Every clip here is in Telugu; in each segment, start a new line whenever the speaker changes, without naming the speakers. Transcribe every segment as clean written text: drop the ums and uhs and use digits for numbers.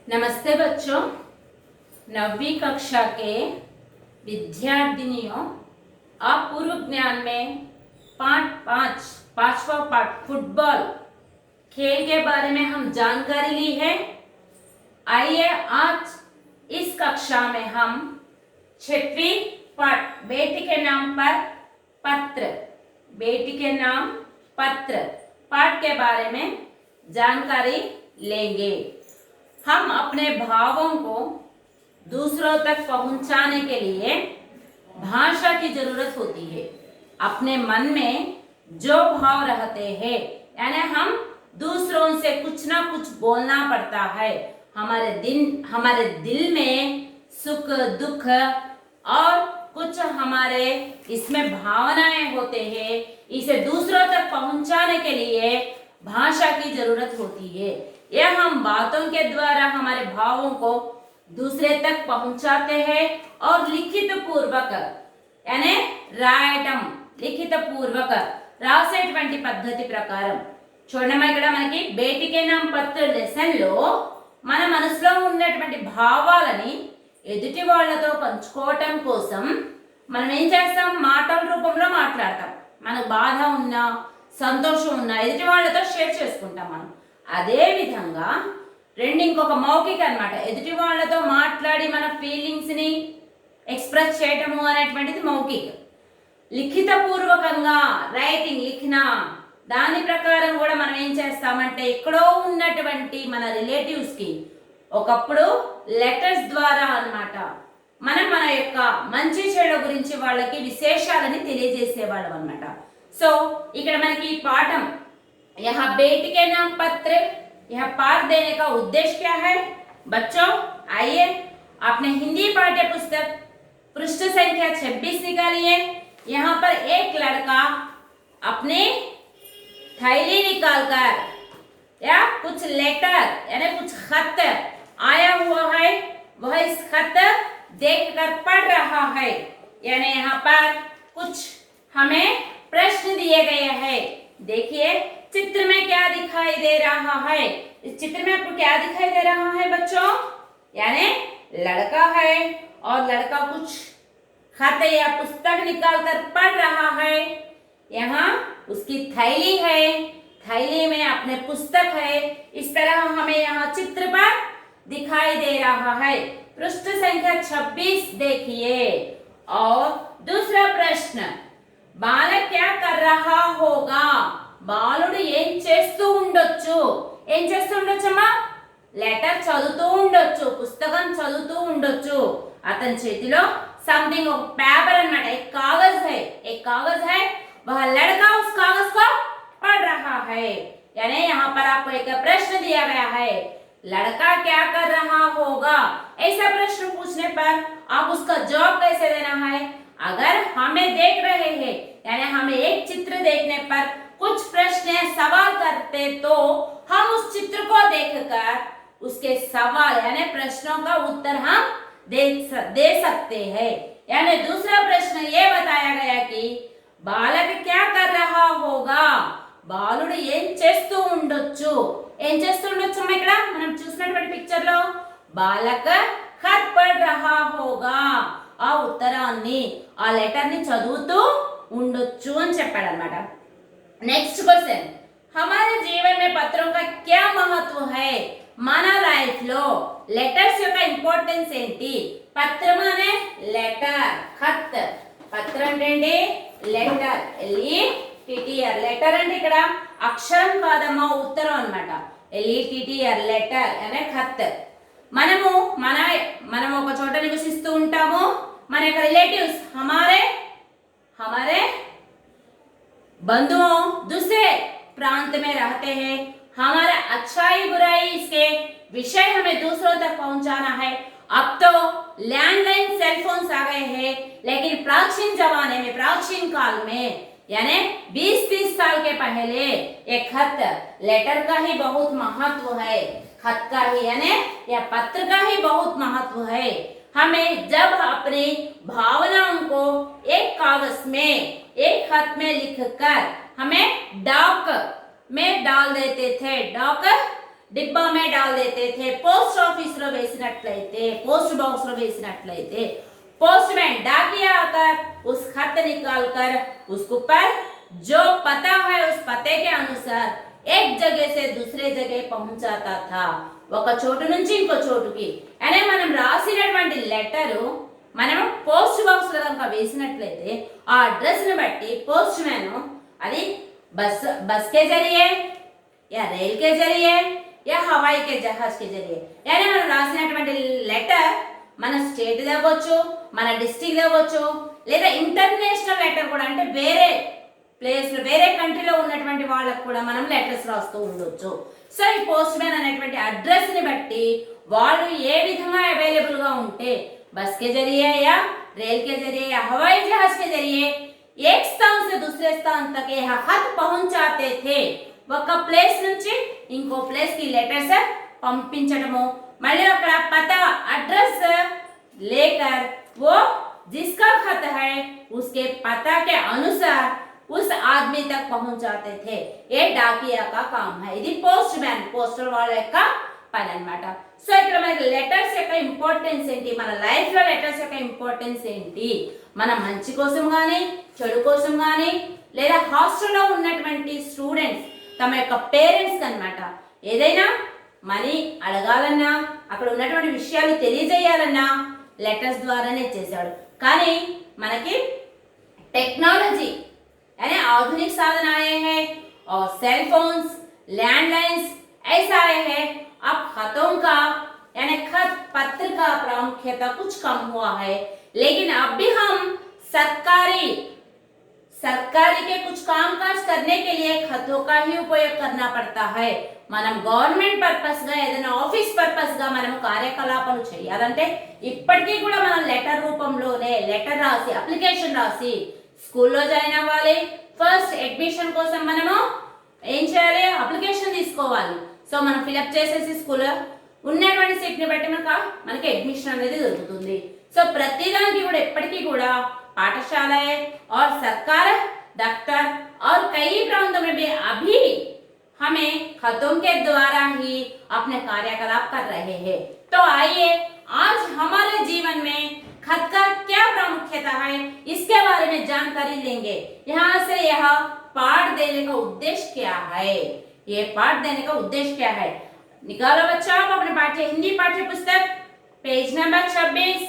नमस्ते बच्चों। 9वीं कक्षा के विद्यार्थिनियों, आप पूर्व ज्ञान में पांचवा पाठ फुटबॉल खेल के बारे में हम जानकारी ली है। आइए आज इस कक्षा में हम 6वीं पाठ बेटी के नाम पर पत्र पाठ के बारे में जानकारी लेंगे। हम अपने भावों को दूसरों तक पहुंचाने के लिए भाषा की जरूरत होती है। अपने मन में जो भाव रहते हैं, यानी हम दूसरों से कुछ ना कुछ बोलना पड़ता है। हमारे दिल में सुख दुख और कुछ हमारे इसमें भावनाएं होते हैं। इसे दूसरों तक पहुंचाने के लिए भाषा की जरूरत होती है। यह हम बातों के द्वारा हमारे भावों को दूसरे तक पहुंचाते हैं और लिखित पूर्वक यानी लिखित पूर्वक రాసేటువంటి పద్ధతి ప్రకారం చూడమ్మా, ఇక్కడ మనకి బేటికే నామ్ పత్ర లెసన్ లో మన మనసులో ఉన్నటువంటి భావాలని ఎదుటి వాళ్ళతో పంచుకోవటం కోసం మనం ఏం చేస్తాం, మాటల రూపంలో మాట్లాడతాం. మనకు బాధ ఉన్నా సంతోషం ఉన్నా ఎదుటి వాళ్ళతో షేర్ చేసుకుంటాం. మనం అదే విధంగా ఇంకొక మౌఖిక అన్నమాట. ఎదుటి వాళ్ళతో మాట్లాడి మన ఫీలింగ్స్ ని ఎక్స్ప్రెస్ చేయటము అనేటువంటిది మౌఖిక. లిఖిత పూర్వకంగా లిఖిన దాని ప్రకారం కూడా మనం ఏం చేస్తామంటే, ఎక్కడో ఉన్నటువంటి మన రిలేటివ్స్ కి ఒకప్పుడు లెటర్స్ ద్వారా అన్నమాట మన యొక్క మంచి చెడు గురించి వాళ్ళకి విశేషాలని తెలియజేసేవాళ్ళం అన్నమాట. సో ఇక్కడ మనకి ఈ పాఠం यहाँ बेटी के नाम पत्र, यह पाठ देने का उद्देश्य क्या है बच्चों? आइए, आपने हिंदी पाठ्य पुस्तक पृष्ठ संख्या 26 निकालिए। यहाँ पर एक लड़का अपने थैली निकालकर या कुछ लेटर यानी कुछ खत आया हुआ है, वह इस खत देखकर पढ़ रहा है। यानी यहाँ पर कुछ हमें प्रश्न दिए गए हैं। देखिए चित्र में क्या दिखाई दे रहा है। इस चित्र में आपको क्या दिखाई दे रहा है बच्चों? यानी लड़का है और लड़का कुछ खत या पुस्तक निकाल कर पढ़ रहा है। यहाँ उसकी थैली है, थैली में अपने पुस्तक है। इस तरह हमें यहाँ चित्र पर दिखाई दे रहा है। पृष्ठ संख्या 26 देखिए। और दूसरा प्रश्न, बालक क्या कर रहा होगा? బాలుడు ఏం చేస్తూ ఉండొచ్చు? అమ్మా? లెటర్ చదువుతూ ఉండొచ్చు, పుస్తకం చదువుతూ ఉండొచ్చు. అతని చేతిలో సంథింగ్ ఒక పేపర్ అన్నమాట, एक कागज है वह लड़का उस कागज को पढ़ रहा है। यानी यहाँ पर आपको एक प्रश्न दिया गया है, लड़का क्या कर रहा होगा। ऐसा प्रश्न पूछने पर आप उसका जवाब कैसे देना है? अगर हमें देख रहे हैं यानी हमें एक चित्र देखने पर कुछ प्रश्न सवाल करते तो हम उस चित्र को देखकर उसके सवाल यानी प्रश्नों का उत्तर हम दे सकते हैं। यानी दूसरा प्रश्न ये बताया गया कि बालक क्या कर रहा होगा, బాలుడు ఏం చేస్తూ ఉండొచ్చు. ఇక్కడ మనం చూసినటువంటి పిక్చర్ లో బాలక ఖత్ పढ़ रहा होगा, ఆ ఉత్తరాన్ని ఆ లెటర్ ని చదువుతూ ఉండొచ్చు అని చెప్పాడు అన్నమాట. नेक्स्ट क्वेश्चन, हमारे जीवन में पत्रों का क्या महत्व है? మన లైఫ్ లో లెటర్స్ యొక్క ఇంపార్టెన్స్ ఏంటి? పత్ర మానే లెటర్, ఖత్. పత్ర అంటే ఏంటి? Letter, LETTR. లెటర్ అంటే ఇక్కడ అక్షరం కాదమ్మా, ఉత్తరం అన్నమాట. LETTR లెటర్ అనే ఖత్. మనం ఒక చోట నివసిస్తూ ఉంటాము. మన యొక్క రిలేటివ్స్ हमारे बंधुओं दूसरे प्रांत में रहते हैं। हमारा अच्छाई बुराई इसके विषय हमें दूसरों तक पहुंचाना है। अब तो लैंडलाइन सेलफोन्स आ गए हैं, लेकिन प्राचीन जमाने में, प्राचीन काल में यानी 20-30 साल के पहले एक खत लेटर का ही बहुत महत्व है। खत का ही यानी या पत्र का ही बहुत महत्व है। हमें जब अपनी भावनाओं को एक कागज में एक खत में लिखकर हमें डाक में डाल देते थे। डिब्बा में डाल देते थे, पोस्ट ऑफिस లో వేసినట్లయితే, పోస్ట్ బాక్స్ లో వేసినట్లయితే पोस्टमैन डाकिया आकर उस खत निकाल कर उसको पर जो पता है उस पते के अनुसार एक जगह से दूसरे जगह पहुंचाता था। ఒక చోటు నుంచి ఇంకో చోటుకి అనే మనం రాసినటువంటి లెటర్ మనం పోస్ట్ బాక్స్ లో కనుక వేసినట్లయితే ఆ అడ్రస్ ని బట్టి పోస్ట్ మ్యాన్ అది बस के जरिए या रेल के जरिए या हवाई के जहाज के जरिए यानी మనం రాసినటువంటి లెటర్ మన స్టేట్ అవ్వచ్చు, మన డిస్ట్రిక్ట్ అవ్వచ్చు, లేదా ఇంటర్నేషనల్ లెటర్ కూడా అంటే వేరే ప్లేస్ లో వేరే కంట్రీలో ఉన్నటువంటి వాళ్ళకు కూడా మనం లెటర్స్ రాస్తూ ఉండొచ్చు। సో ఈ పోస్ట్ మ్యాన్ అనేటువంటి అడ్రస్ ని బట్టి వాళ్ళు ఏ విధంగా అవైలబుల్ గా ఉంటే బస్ के जरिए या रेल के जरिए या हवाई जहाज के जरिए एक स्थान से दूसरे स्थान तक यह खत पहुंचाते थे। ఒక ప్లేస్ నుంచి ఇంకో ప్లేస్ కి లెటర్స్ పంపించడము, మళ్ళీ అక్కడ పతా అడ్రస్ लेकर वो जिसका खत है उसके पता के अनुसार उस आदमी तक पहुंचाते थे। ये डाकिया का काम है। ఇది పోస్ట్ మ్యాన్ పోస్టల్ వాళ్ళ యొక్క పని అన్నమాట। సో ఇక్కడ మనకి లెటర్స్ యొక్క ఇంపార్టెన్స్ ఏంటి, మన లైఫ్ లో లెటర్స్ యొక్క ఇంపార్టెన్స్ ఏంటి, మన మంచి కోసం గానీ చెడు కోసం గానీ లేదా హాస్టల్లో ఉన్నటువంటి స్టూడెంట్స్ తమ యొక్క పేరెంట్స్ అన్నమాట ఏదైనా మనీ అడగాలన్నా అక్కడ ఉన్నటువంటి విషయాలు తెలియజేయాలన్నా లెటర్స్ ద్వారానే చేశాడు। కానీ మనకి टेक्नोलॉजी यानी आधुनिक साधन आए हैं और सेल फोन्स लैंडलाइंस ऐसा आए हैं। अब खतों का यानी खत पत्र का प्रामुख्यता कुछ कम हुआ है, लेकिन अब भी हम सरकारी के कुछ कामकाज करने के लिए खतों का ही उपयोग करना पड़ता है। మనం గవర్నమెంట్ పర్పస్ గా ఏదైనా ఆఫీస్ పర్పస్ గా మనం కార్యకలాపాలు చేయాలంటే ఇప్పటికీ కూడా మనం లెటర్ రూపంలోనే లెటర్ రాసి అప్లికేషన్ రాసి స్కూల్లో జాయిన్ అవ్వాలి। ఫస్ట్ అడ్మిషన్ కోసం మనము ఏం చేయాలి, అప్లికేషన్ తీసుకోవాలి। సో మనం ఫిల్అప్ చేసేసి స్కూల్లో ఉన్నటువంటి సీట్ ని బట్టి మనకి అడ్మిషన్ అనేది దొరుకుతుంది। సో ప్రతిదానికి కూడా ఎప్పటికీ కూడా पाठशाला और सरकार दफ्तर और कई प्रांतों में भी अभी हमें खतों के द्वारा ही अपने कार्यकलाप कर रहे हैं। तो आइए आज हमारे जीवन में खत का क्या प्रामुख्यता है इसके बारे में जानकारी लेंगे। यहाँ से यह पाठ देने का उद्देश्य क्या है, ये पाठ देने का उद्देश्य क्या है। निकालो बच्चा आप अपने हिंदी पाठ्य पुस्तक पेज नंबर 26।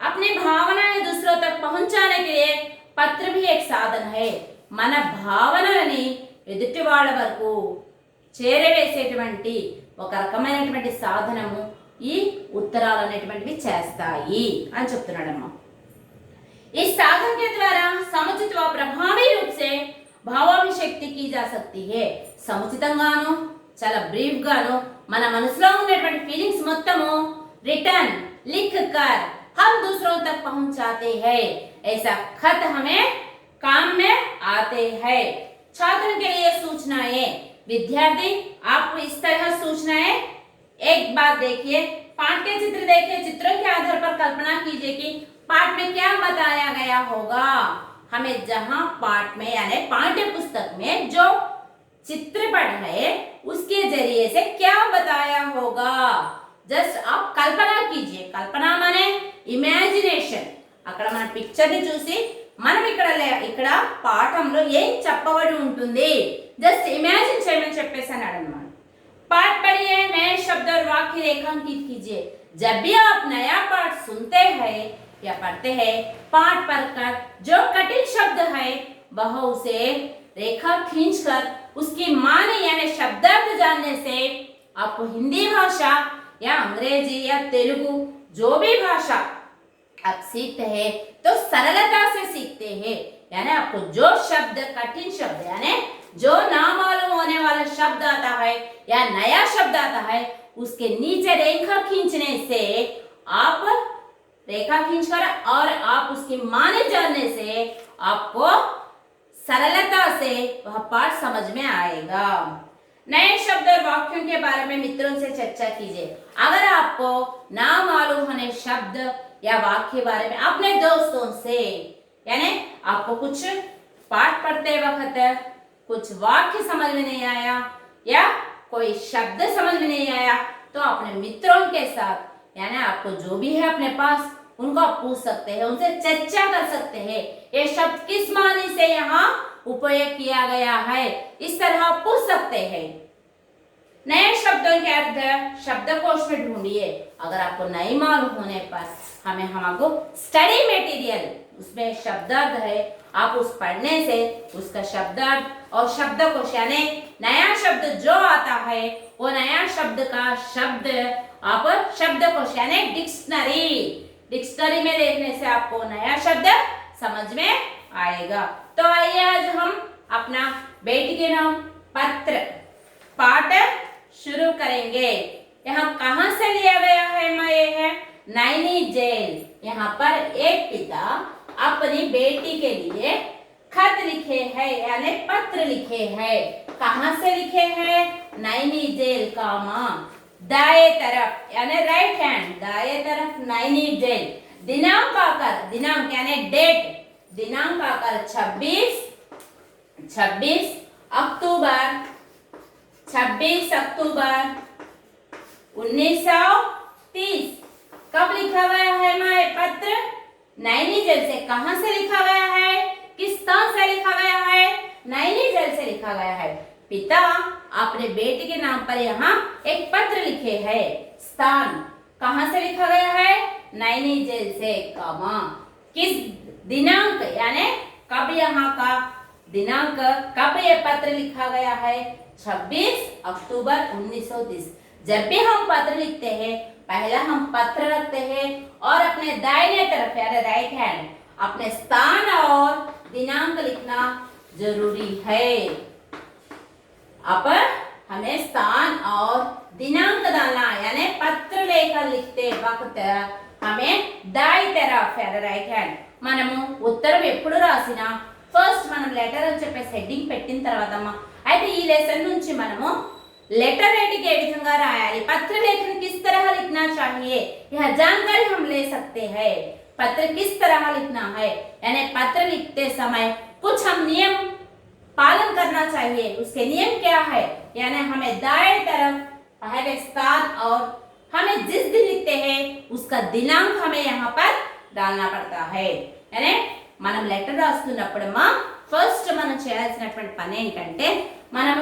अपनी भावनाएं दूसरों तक पहुंचाने के लिए पत्र भी एक साधन है। మన భావనలని ఎదుటి వాళ్ళ వరకు చేరవేసేటువంటి ఒక రకమైనటువంటి సాధనము ఈ ఉత్తరాలు అనేటువంటివి చేస్తాయి అని చెప్తున్నాడమ్మా। इस साधन के द्वारा समुचित व प्रभावी रूप से भावाभिव्यक्ति की जा सकती है। సముచితంగాను చాలా బ్రీఫ్ గాను మన మనసులో ఉన్నటువంటి ఫీలింగ్స్ మొత్తము రిటర్న్ लिख कर हम दूसरों तक पहुंचाते हैं। ऐसा खत हमें काम में आते हैं। छात्रों के लिए सूचनाएं, विद्यार्थी आपको इस तरह सूचनाएं एक बार देखिए, पाठ के चित्र देखिए, चित्रों के आधार पर कल्पना कीजिए कि पाठ में क्या बताया गया होगा। हमें जहां पाठ में यानी पाठ्य पुस्तक में जो चित्र पढ़ रहे उसके जरिए से क्या बताया होगा। जस्ट आप कल्पना कीजिए, कल्पना माने ఇమాజినేషన్। అక్కడ మన పిక్చర్ ని చూసి మనం ఇక్కడ పాఠంలో ఏం చెప్పబడి ఉంటుంది జస్ట్ ఇమాజిన్ చేయమని చెప్పేసాను అన్నమాట। पाठ पढ़िए, नए शब्द और वाक्य रेखांकित कीजिए। जब भी आप नया पाठ सुनते हैं या पढ़ते हैं, पाठ पढ़कर जो कठिन शब्द है वह उसे रेखा खींचकर उसकी माने यानी शब्दार्थ जानने से आपको हिंदी भाषा या अंग्रेजी या तेलुगु जो भी भाषा आप सीखते हैं तो सरलता से सीखते हैं। यानी आपको जो शब्द कठिन शब्द यानी जो ना मालूम होने वाला शब्द आता है या नया शब्द आता है उसके नीचे रेखा खींचने से आप रेखा खींचकर और आप उसकी माने जानने से आपको सरलता से वह पाठ समझ में आएगा। नए शब्द और वाक्यों के बारे में मित्रों से चर्चा कीजिए। अगर आपको ना मालूम होने शब्द या वाक्य बारे में अपने दोस्तों से यानी आपको कुछ पाठ पढ़ते वक्त कुछ वाक्य समझ में नहीं आया या कोई शब्द समझ में नहीं आया तो अपने मित्रों के साथ यानी आपको जो भी है अपने पास उनको आप पूछ सकते हैं, उनसे चर्चा कर सकते हैं ये शब्द किस मानी से यहाँ उपयोग किया गया है, इस तरह आप पूछ सकते हैं। नए शब्दों के अर्थ शब्दकोश में ढूंढिए। अगर आपको नहीं मालूम होने पर हमको स्टडी मटेरियल उसमें शब्दार्थ है, आप उस पढ़ने से उसका शब्दार्थ और शब्दकोश यानी नया शब्द जो आता है वो नया शब्द का शब्द आप शब्दकोश यानी डिक्शनरी में देखने से आपको नया शब्द समझ में आएगा। तो आइए आज हम अपना बेटी के नाम पत्र पाठ शुरू करेंगे। यहाँ कहाँ से लिया गया है माँ? ये है नैनी जेल। यहाँ पर एक पिता अपनी बेटी के लिए खत लिखे हैं यानी पत्र लिखे हैं। कहाँ से लिखे हैं? नैनी जेल का माँ दाएं तरफ यानी राइट हैंड दाएं तरफ नैनी जेल। दिनांक आकर दिनांक यानी डेट दिनांक आकर 26 अक्टूबर 1930। कब लिखा गया है माँ ये पत्र? नैनी जेल से। कहाँ से लिखा गया है? किस स्थान से लिखा गया है? नैनी जेल से लिखा गया है। पिता अपने बेटे के नाम पर यहाँ एक पत्र लिखे हैं। स्थान कहाँ से लिखा गया है? नैनी जेल से। कामा किस दिनांक यानी कब यहाँ का दिनांक कब ये पत्र लिखा गया है? 26 अक्टूबर 1930। जब भी हम पत्र लिखते हैं पहला हम पत्र रखते हैं और अपने दाहिने तरफ यानी राइट हैंड अपने स्थान और दिनांक लिखना जरूरी है। अब हमें स्थान और दिनांक डालना यानी पत्र लेकर लिखते वक्त हमें दाई तरफ यानी రైట్ హ్యాండ్ మనము ఉత్తరం ఎప్పుడు రాసినా ఫస్ట్ మనం లెటర్ అని చెప్పేసి హెడ్డింగ్ పెట్టిన తర్వాత అయితే ఈ లెసన్ నుంచి మనము लेटर राइटिंग के विधंगा रायाली पत्र लेखन किस तरह लिखना चाहिए यह जानकारी हम ले सकते हैं। पत्र किस तरह लिखना है यानी पत्र लिखते समय कुछ हम नियम पालन करना चाहिए। उसके नियम क्या है यानी हमें दाएं तरफ पहले स्थान और हमें जिस दिन लिखते हैं उसका दिनांक हमें यहाँ पर डालना पड़ता है। यानी మనం లెటర్ రాస్తున్నప్పుడు ఫస్ట్ మనం చేయాల్సినటువంటి పని ఏంటంటే మనం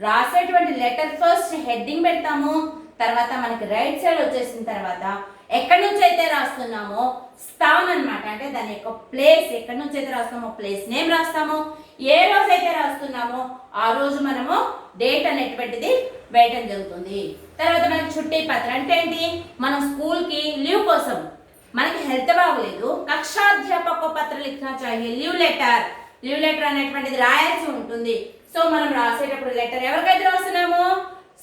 రాసేటువంటి లెటర్ ఫస్ట్ హెడ్డింగ్ పెడతాము, తర్వాత మనకి రైట్ సైడ్ వచ్చేసిన తర్వాత ఎక్కడి నుంచి అయితే రాస్తున్నామో స్థానం అన్నమాట అంటే దాని యొక్క ప్లేస్ ఎక్కడి నుంచి అయితే రాస్తామో ప్లేస్ నేమ్ రాస్తాము, ఏ రోజు అయితే రాస్తున్నామో ఆ రోజు మనము డేట్ అనేటువంటిది వేయటం జరుగుతుంది। తర్వాత మనకి చుట్టి పత్ర అంటే ఏంటి? మనం స్కూల్ కి లీవ్ కోసం మనకి హెల్త్ బాగలేదు కక్షాధ్యాపక పత్ర లిఖనా चाहिए లీవ్ లెటర్ అనేటువంటిది రాయాల్సి ఉంటుంది। సో మనం రాసేటప్పుడు లెటర్ ఎవరికైతే రాస్తున్నామో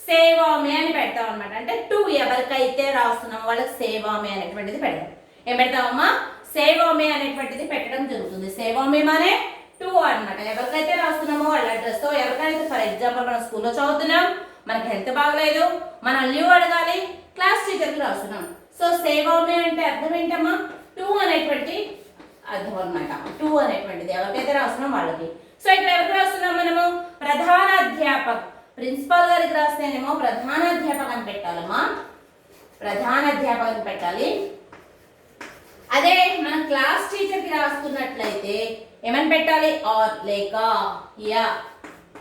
సేవామి అని పెడతాం అన్నమాట। అంటే టు ఎవరికైతే రాస్తున్నామో వాళ్ళకి సేవామి అనేటువంటిది పెడతాం। ఏం పెడతామమ్మా? సేవామి అనేటువంటిది పెట్టడం జరుగుతుంది। సేవామి మానే టు అన్నమాట। ఎవరికైతే రాస్తున్నామో వాళ్ళ అడ్రస్ తో ఎవరికైతే ఫర్ ఎగ్జాంపుల్ మనం స్కూల్లో చదువుతున్నాం మనకి హెల్త్ బాగలేదు మనం లీవ్ అడగాలి క్లాస్ టీచర్ కి రాస్తున్నాం। సో సేవామి అంటే అర్థం ఏంటమ్మా? టు అనేటువంటి అర్థం అన్నమాట। టు అనేటువంటిది ఎవరికైతే రాస్తున్నాం వాళ్ళకి। సో ఇక్కడ ఎవరికి రాస్తున్నాం మనము? ప్రధానాధ్యాపక్ ప్రిన్సిపల్ గారికి రాస్తేనేమో ప్రధానాధ్యాపక్ అని పెట్టాలమ్మా, ప్రధానాధ్యాపక్ అని పెట్టాలి। అదే మనం క్లాస్ టీచర్ కి రాస్తున్నట్లయితే ఏమని పెట్టాలి? ఆర్ లేక యా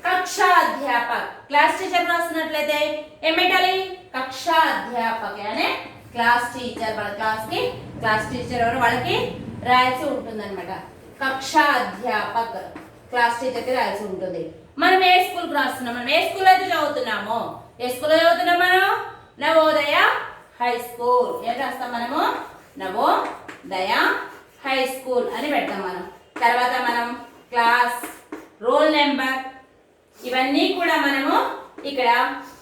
కక్షా అధ్యాపక్। క్లాస్ టీచర్ రాస్తున్నట్లయితే ఏం పెట్టాలి? కక్షా అధ్యాపక్ यानी క్లాస్ టీచర్ వాళ్ళ క్లాస్ కి క్లాస్ టీచర్ ఎవరు వాళ్ళకి రాయాల్సి ఉంటుంది అన్నమాట। కక్షా అధ్యాపక్ క్లాస్ టీచర్ కి రాయాల్సి ఉంటుంది। మనం ఏ స్కూల్ కి రాస్తున్నాం? మనం ఏ స్కూల్ అయితే చదువుతున్నామో ఏ స్కూల్ చదువుతున్నాం మనం? Navodaya high school. ఏం రాస్తాం మనము? నవోదయ హై స్కూల్ అని పెడతాం మనం। తర్వాత మనం క్లాస్ రోల్ నెంబర్ ఇవన్నీ కూడా మనము ఇక్కడ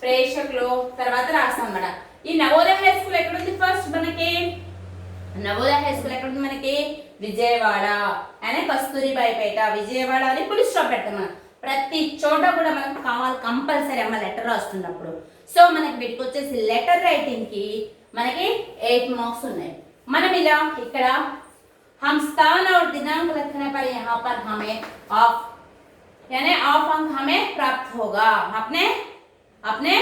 ప్రేక్షకులు తర్వాత రాస్తాం అన్నమాట। ఈ నవోదయ హై స్కూల్ ఎక్కడ ఉంది? ఫస్ట్ మనకి నవోదయ హై స్కూల్ ఎక్కడ ఉంది? మనకి విజయవాడ అనే కస్తూరిబాయిపేట విజయవాడ అని ఫుల్ స్టాప్ పెడతాం మనం। ప్రతి చోట కూడా మనకు కావాలి కంపల్సరీ అమ్మ లెటర్ రాస్తున్నప్పుడు। సో మనకి వీటికి వచ్చేసి లెటర్ రైటింగ్ కి మనకి 8 మార్క్స్ ఉన్నాయి। మనం ఇలా ఇక్కడ हम स्थान और दिनांक लिखने पर यहाँ पर हमें ऑफ यानी ऑफ अंक हमें प्राप्त होगा। अपने अपने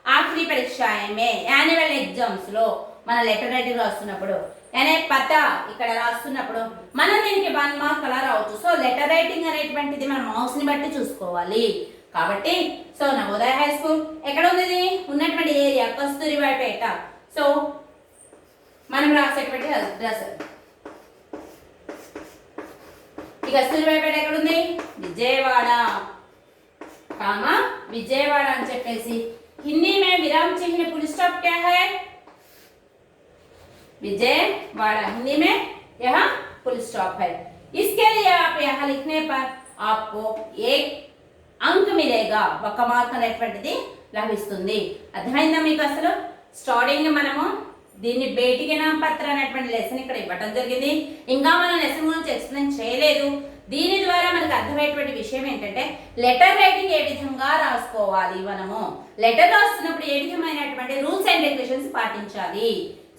ఆఖరి పరీక్షాయే మే యాన్యువల్ ఎగ్జామ్స్ లో మన లెటర్ రైటింగ్ రాస్తున్నప్పుడు అనే పత ఇక్కడ రాస్తున్నప్పుడు మనం దీనికి 1 మార్క్ అలా రావచ్చు. సో లెటర్ రైటింగ్ అనేటువంటిది మన మార్క్స్ ని బట్టి చూసుకోవాలి. కాబట్టి సో నవోదయ హై స్కూల్ ఎక్కడ ఉంది? ఉన్నటువంటి ఏరియా కస్తూరిబాయిపేట. సో మనం రాసేటువంటి అడ్రస్ ఈ కస్తూరిబాయిపేట ఎక్కడ ఉంది? విజయవాడ కామా విజయవాడ అని చెప్పేసి हिंदी में विराम चिन्ह फुल स्टॉप क्या है? विजयवाड़ा. हिंदी में यह फुल स्टॉप है. इसके लिए आप यहाँ लिखने पर आपको 1 अंक मिलेगा. ఒక మార్క్ అనేటువంటిది లభిస్తుంది. అర్థమైందా మీకు? అసలు స్టార్టింగ్ మనము దీన్ని బేటికి నామపత్ర అనేటువంటి లెసన్ ఇక్కడ ఇవ్వడం జరిగింది. ఇంకా మనం లెసన్ గురించి ఎక్స్ప్లెయిన్ చేయలేదు. దీని ద్వారా మనకు అర్థమయ్యేటువంటి విషయం ఏంటంటే లెటర్ రైటింగ్ ఏ విధంగా రాసుకోవాలి, మనము లెటర్ రాస్తున్నప్పుడు ఏ విధమైనటువంటి రూల్స్ అండ్ రెగ్యులేషన్స్ పాటించాలి.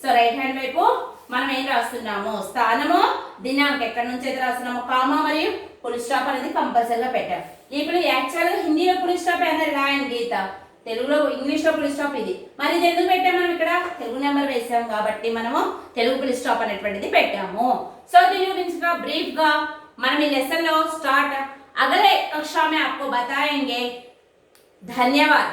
సో రైట్ హ్యాండ్ వైపు మనం ఏం రాస్తున్నాము? స్థానము, దినాంకం, ఎక్కడి నుంచి అయితే రాస్తున్నాము, కామా మరియు ఫుల్ స్టాప్ అనేది కంపల్సరీగా పెట్టాం. ఇప్పుడు యాక్చువల్గా హిందీలో ఫుల్ స్టాప్ అనేది రాయన్ గీత, తెలుగులో ఇంగ్లీష్లో ఫుల్ స్టాప్ ఇది. మరి ఇది ఎందుకు పెట్టాం? మనం ఇక్కడ తెలుగు నెంబర్ వేసాం కాబట్టి మనము తెలుగు ఫుల్ స్టాప్ అనేటువంటిది పెట్టాము. సో దీని గురించి బ్రీఫ్ గా మనం ఈ लेसन लो स्टार्ट अगले कक्षा में आपको बताएंगे. धन्यवाद.